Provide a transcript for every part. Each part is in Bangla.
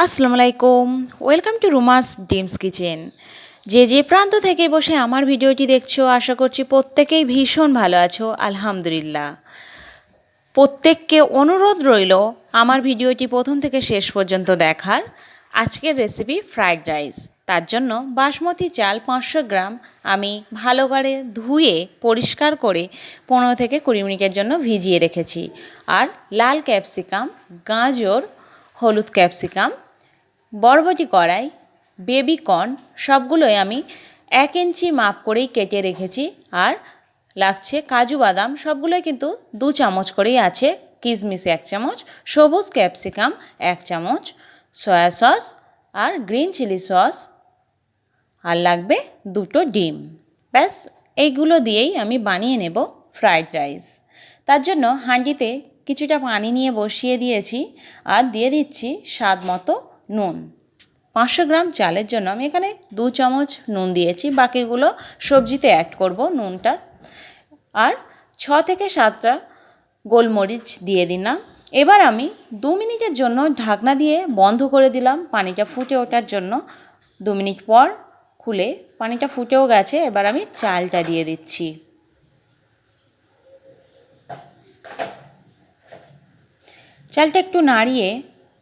আসসালামু আলাইকুম। ওয়েলকাম টু রুমাস ডিমস কিচেন। যে প্রান্ত থেকে বসে আমার ভিডিওটি দেখছো, আশা করছি প্রত্যেকেই ভীষণ ভালো আছো, আলহামদুলিল্লাহ। প্রত্যেককে অনুরোধ রইল আমার ভিডিওটি প্রথম থেকে শেষ পর্যন্ত দেখার। আজকের রেসিপি ফ্রাইড রাইস। তার জন্য বাসমতি চাল 500 গ্রাম আমি ভালো করে ধুয়ে পরিষ্কার করে 15 থেকে 20 মিনিটের জন্য ভিজিয়ে রেখেছি। আর লাল ক্যাপসিকাম, গাজর, হলুদ ক্যাপসিকাম, বরবটি কড়াই, বেবি কর্ন সবগুলোই আমি 1 ইঞ্চি মাপ করেই কেটে রেখেছি। আর লাগছে কাজু বাদাম, সবগুলোই কিন্তু 2 চামচ করেই আছে। কিশমিশ 1 চামচ, সবুজ ক্যাপসিকাম 1 চামচ, সয়া সস আর গ্রিন চিলি সস, আর লাগবে 2টো ডিম। ব্যাস, এইগুলো দিয়েই আমি বানিয়ে নেব ফ্রাইড রাইস। তার জন্য হাঁড়িতে কিছুটা পানি নিয়ে বসিয়ে দিয়েছি আর দিয়ে দিচ্ছি স্বাদ মতো নুন। 500 গ্রাম চালের জন্য আমি এখানে 2 চামচ নুন দিয়েছি, বাকিগুলো সবজিতে অ্যাড করব নুনটা। আর 6 থেকে 7টা গোলমরিচ দিয়ে দিলাম। এবার আমি 2 মিনিটের জন্য ঢাকনা দিয়ে বন্ধ করে দিলাম পানিটা ফুটে ওঠার জন্য। 2 মিনিট পর খুলে পানিটা ফুটেও গেছে, এবার আমি চালটা দিয়ে দিচ্ছি। চালটা একটু নাড়িয়ে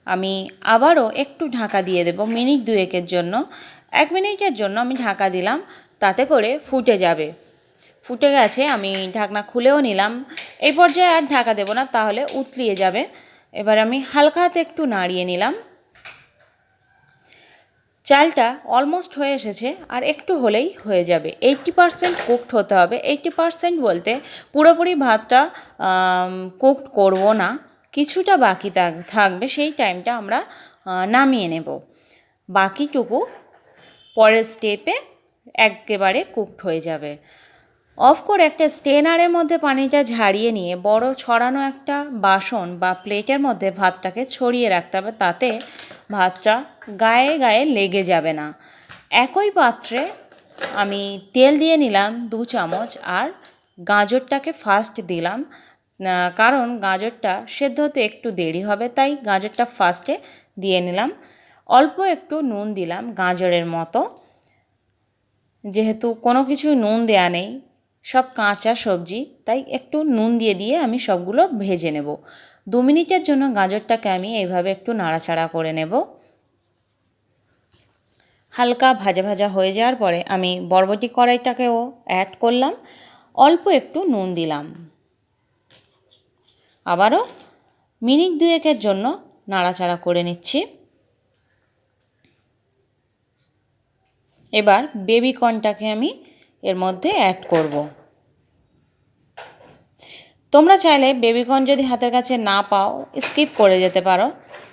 আমি আবারও একটু ঢাকা দিয়ে দেব মিনিট 2-এর জন্য। 1 মিনিটের জন্য আমি ঢাকা দিলাম, তাতে করে ফুটে যাবে। ফুটে গেছে, আমি ঢাকনা খুলেও নিলাম। এই পর্যায়ে আর ঢাকা দেব না, তাহলে উতলিয়ে যাবে। এবার আমি হালকা হাতে একটু নাড়িয়ে নিলাম। চালটা অলমোস্ট হয়ে এসেছে, আর একটু হলেই হয়ে যাবে। 80% কুকড হতে হবে। 80% বলতে পুরোপুরি ভাতটা কুকড করব না, কিছুটা বাকি থাকবে, সেই টাইমটা আমরা নামিয়ে নেব। বাকিটুকু পরের স্টেপে একেবারে কুকড হয়ে যাবে। অফ করে একটা স্টেনারের মধ্যে পানিটা ঝারিয়ে নিয়ে বড় ছড়ানো একটা বাসন বা প্লেটের মধ্যে ভাতটাকে ছড়িয়ে রাখতে হবে, তাতে ভাতটা গায়ে গায়ে লেগে যাবে না। একই পাত্রে আমি তেল দিয়ে নিলাম 2 চামচ, আর গাজরটাকে ফার্স্ট দিলাম, কারণ গাজরটা সেদ্ধ হতে একটু দেরি হবে, তাই গাজরটা ফার্স্টে দিয়ে নিলাম। অল্প একটু নুন দিলাম গাজরের মতো, যেহেতু কোনো কিছু নুন দেয়া নেই, সব কাঁচা সবজি, তাই একটু নুন দিয়ে আমি সবগুলো ভেজে নেব। 2 মিনিটের জন্য গাজরটাকে আমি এইভাবে একটু নাড়াচাড়া করে নেব। হালকা ভাজা ভাজা হয়ে যাওয়ার পরে আমি বরবটি কড়াইটাকেও অ্যাড করলাম, অল্প একটু নুন দিলাম। আবারও মিনিট 2-এর জন্য নাড়াচাড়া করে নিচ্ছি। এবার বেবি কর্নটাকে আমি এর মধ্যে অ্যাড করব। তোমরা চাইলে বেবিকর্ন যদি হাতের কাছে না পাও স্কিপ করে যেতে পারো,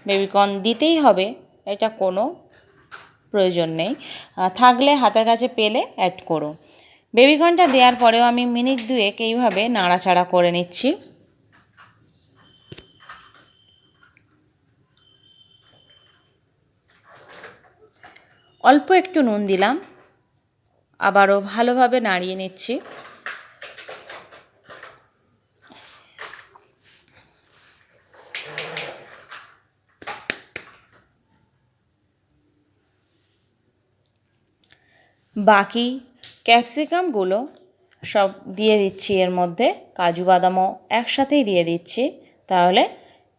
বেবিকর্ন দিতেই হবে এটা কোনো প্রয়োজন নেই। থাকলে হাতের কাছে পেলে অ্যাড করো। বেবিকর্নটা দেওয়ার পরেও আমি মিনিট 2 এইভাবে নাড়াচাড়া করে নিচ্ছি। অল্প একটু নুন দিলাম, আবারও ভালোভাবে নাড়িয়ে নিচ্ছি। বাকি ক্যাপসিকামগুলো সব দিয়ে দিচ্ছি এর মধ্যে, কাজু বাদামও একসাথেই দিয়ে দিচ্ছি, তাহলে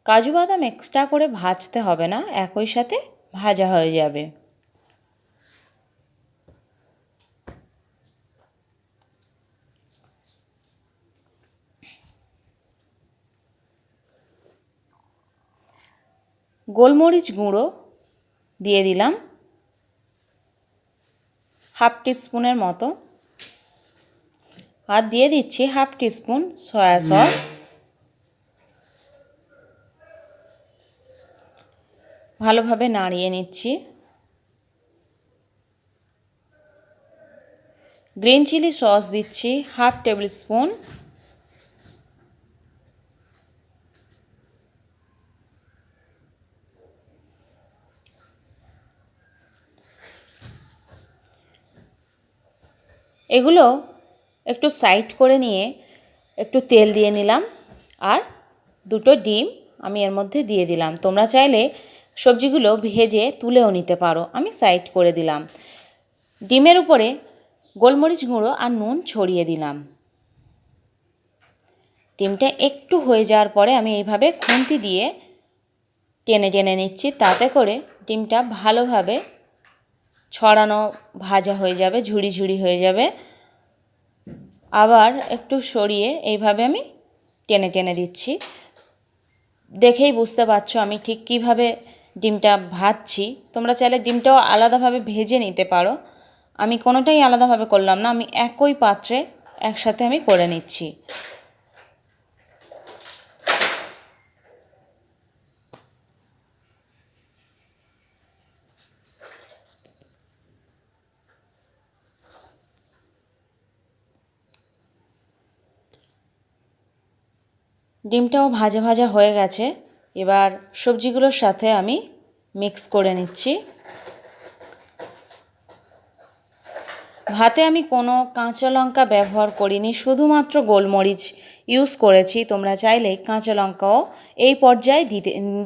কাজু বাদাম এক্সট্রা করে ভাজতে হবে না, একই সাথে ভাজা হয়ে যাবে। গোলমরিচ গুঁড়ো দিয়ে দিলাম হাফ টিস্পুনের মতো, আর দিয়ে দিচ্ছি হাফ টিস্পুন সয়া সস। ভালোভাবে নাড়িয়ে নিচ্ছি। গ্রিন চিলি সস দিচ্ছি হাফ টেবিল স্পুন। এগুলো একটু সাইড করে নিয়ে একটু তেল দিয়ে নিলাম, আর 2টো ডিম আমি এর মধ্যে দিয়ে দিলাম। তোমরা চাইলে সবজিগুলো ভেজে তুলেও নিতে পারো। আমি সাইড করে দিলাম। ডিমের উপরে গোলমরিচ গুঁড়ো আর নুন ছড়িয়ে দিলাম। ডিমটা একটু হয়ে যাওয়ার পরে আমি এইভাবে খুন্তি দিয়ে টেনে টেনে নিচ্ছি, তাতে করে ডিমটা ভালোভাবে ছড়ানো ভাজা হয়ে যাবে, ঝুড়ি ঝুড়ি হয়ে যাবে। আবার একটু সরিয়ে এইভাবে আমি টেনে টেনে দিচ্ছি। দেখেই বুঝতে পারছো আমি ঠিক কিভাবে ডিমটা ভাজছি। তোমরা চাইলে ডিমটাও আলাদাভাবে ভেজে নিতে পারো। আমি কোনোটাই আলাদাভাবে করলাম না, আমি একই পাত্রে একসাথে আমি করে নিচ্ছি। ডিমটাও ভাজা ভাজা হয়ে গেছে। এবার সবজিগুলোর সাথে আমি মিক্স করে নিচ্ছি। ভাতে আমি কোনো কাঁচা লঙ্কা ব্যবহার করিনি, শুধুমাত্র গোলমরিচ ইউজ করেছি। তোমরা চাইলে কাঁচা লঙ্কাও এই পর্যায়ে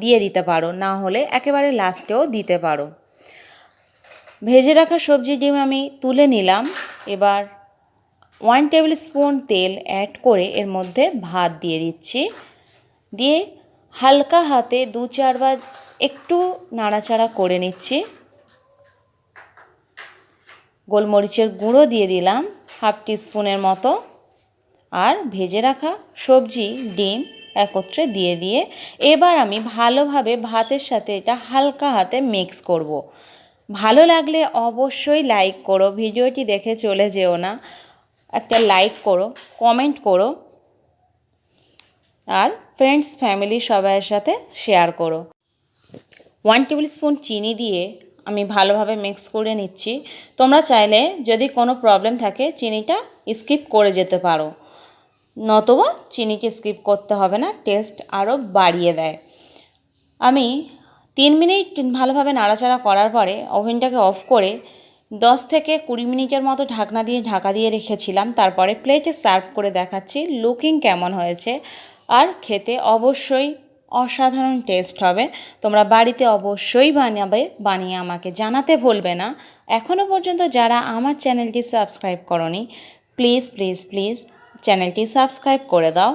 দিয়ে দিতে পারো, না হলে একেবারে লাস্টেও দিতে পারো। ভেজে রাখা সবজি ডিম আমি তুলে নিলাম। এবার 1 টেবিল স্পুন তেল অ্যাড করে এর মধ্যে ভাত দিয়ে দিচ্ছি। দিয়ে হালকা হাতে 2-4 বার একটু নাড়াচাড়া করে নিচ্ছি। গোলমরিচের গুঁড়ো দিয়ে দিলাম 1/2 টিস্পুনের মতো। আর ভেজে রাখা সবজি ডিম একত্রে দিয়ে এবার আমি ভালোভাবে ভাতের সাথে এটা হালকা হাতে মিক্স করব। ভালো লাগলে অবশ্যই লাইক করো, ভিডিওটি দেখে চলে যেও না, একটা লাইক করো, কমেন্ট করো, আর ফ্রেন্ডস ফ্যামিলি সবাইয়ের সাথে শেয়ার করো। 1 টেবিল স্পুন চিনি দিয়ে আমি ভালোভাবে মিক্স করে নিচ্ছি। তোমরা চাইলে যদি কোনো প্রবলেম থাকে চিনিটা স্কিপ করে যেতে পারো, নতুবা চিনিকে স্কিপ করতে হবে না, টেস্ট আরও বাড়িয়ে দেয়। আমি 3 মিনিট ভালোভাবে নাড়াচাড়া করার পরে ওভেনটাকে অফ করে 10 থেকে 20 মিনিটের মতো ঢাকা দিয়ে রেখেছিলাম। তারপরে প্লেটে সার্ভ করে দেখাচ্ছি লুকিং কেমন হয়েছে। আর খেতে অবশ্যই অসাধারণ টেস্ট হবে। তোমরা বাড়িতে অবশ্যই বানিয়ে আমাকে জানাতে ভুলবে না। এখনও পর্যন্ত যারা আমার চ্যানেলটি সাবস্ক্রাইব করোনি, প্লিজ প্লিজ প্লিজ চ্যানেলটি সাবস্ক্রাইব করে দাও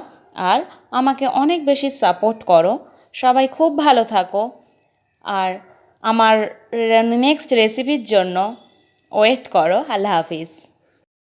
আর আমাকে অনেক বেশি সাপোর্ট করো। সবাই খুব ভালো থাকো আর আমার নেক্সট রেসিপির জন্য ওয়েট করো। আল্লাহ হাফিজ।